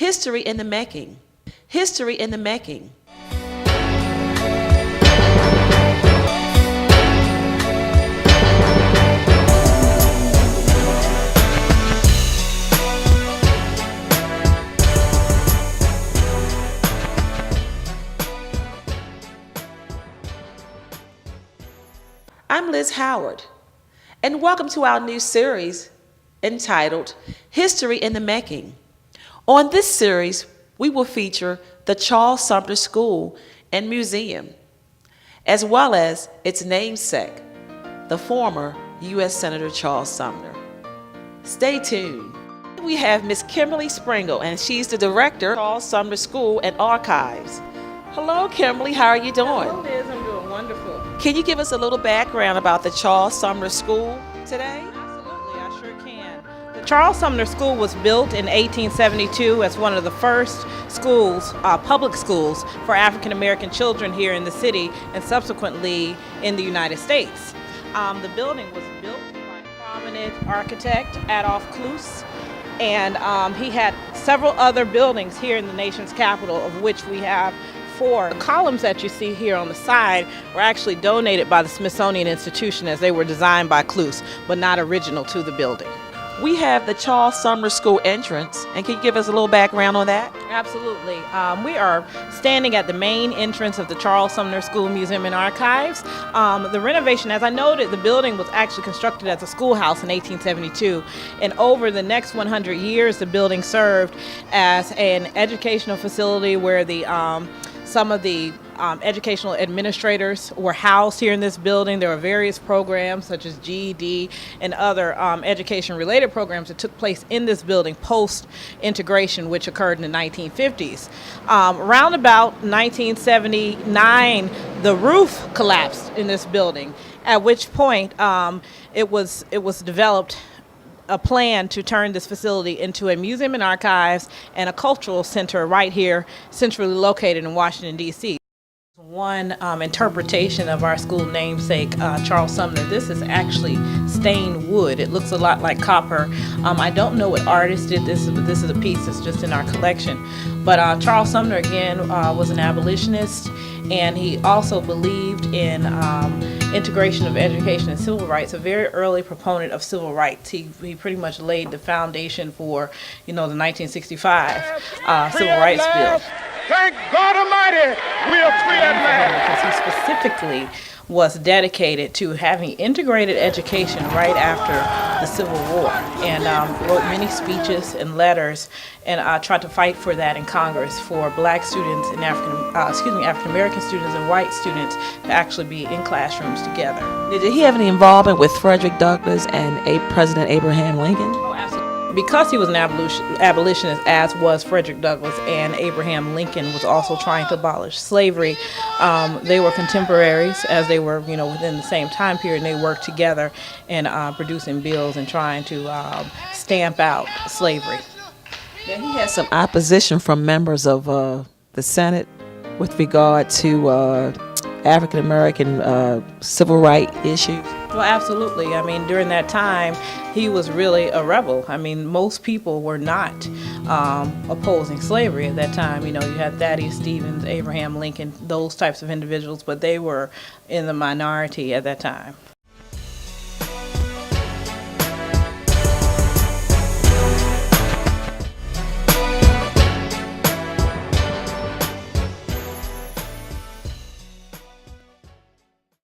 History in the making. History in the making. I'm Liz Howard, and welcome to our new series entitled History in the Making. On this series, we will feature the Charles Sumner School and Museum, as well as its namesake, the former U.S. Senator Charles Sumner. Stay tuned. We have Miss Kimberly Springle, and she's the director of Charles Sumner School and Archives. Hello, Kimberly. How are you doing? Hello, Liz. I'm doing wonderful. Can you give us a little background about the Charles Sumner School today? Absolutely, I sure can. The Charles Sumner School was built in 1872 as one of the first schools, public schools, for African American children here in the city and subsequently in the United States. The building was built by prominent architect Adolph Cluse, and he had several other buildings here in the nation's capital, of which we have 4. The columns that you see here on the side were actually donated by the Smithsonian Institution as they were designed by Cluse, but not original to the building. We have the Charles Sumner School entrance, and can you give us a little background on that? Absolutely. We are standing at the main entrance of the Charles Sumner School Museum and Archives. The renovation, as I noted, the building was actually constructed as a schoolhouse in 1872, and over the next 100 years, the building served as an educational facility where some of the educational administrators were housed here in this building. There were various programs such as GED and other education-related programs that took place in this building post-integration, which occurred in the 1950s. Around about 1979, the roof collapsed in this building, at which point it was developed a plan to turn this facility into a museum and archives and a cultural center right here, centrally located in Washington, D.C. One interpretation of our school namesake, Charles Sumner. This is actually stained wood. It looks a lot like copper. I don't know what artist did this, but this is a piece that's just in our collection. But Charles Sumner, again, was an abolitionist, and he also believed in integration of education and civil rights, a very early proponent of civil rights. He pretty much laid the foundation for, the 1965 Civil Rights Bill. Thank God Almighty, we are free at last. Because he specifically was dedicated to having integrated education right after the Civil War, and wrote many speeches and letters, and tried to fight for that in Congress for Black students and African American students and white students to actually be in classrooms together. Did he have any involvement with Frederick Douglass and President Abraham Lincoln? Because he was an abolitionist, as was Frederick Douglass, and Abraham Lincoln was also trying to abolish slavery, they were contemporaries, as they were, within the same time period, and they worked together in producing bills and trying to stamp out slavery. Now, he had some opposition from members of the Senate with regard to African American civil rights issues. Well, absolutely. During that time, he was really a rebel. Most people were not opposing slavery at that time. You had Thaddeus Stevens, Abraham Lincoln, those types of individuals, but they were in the minority at that time.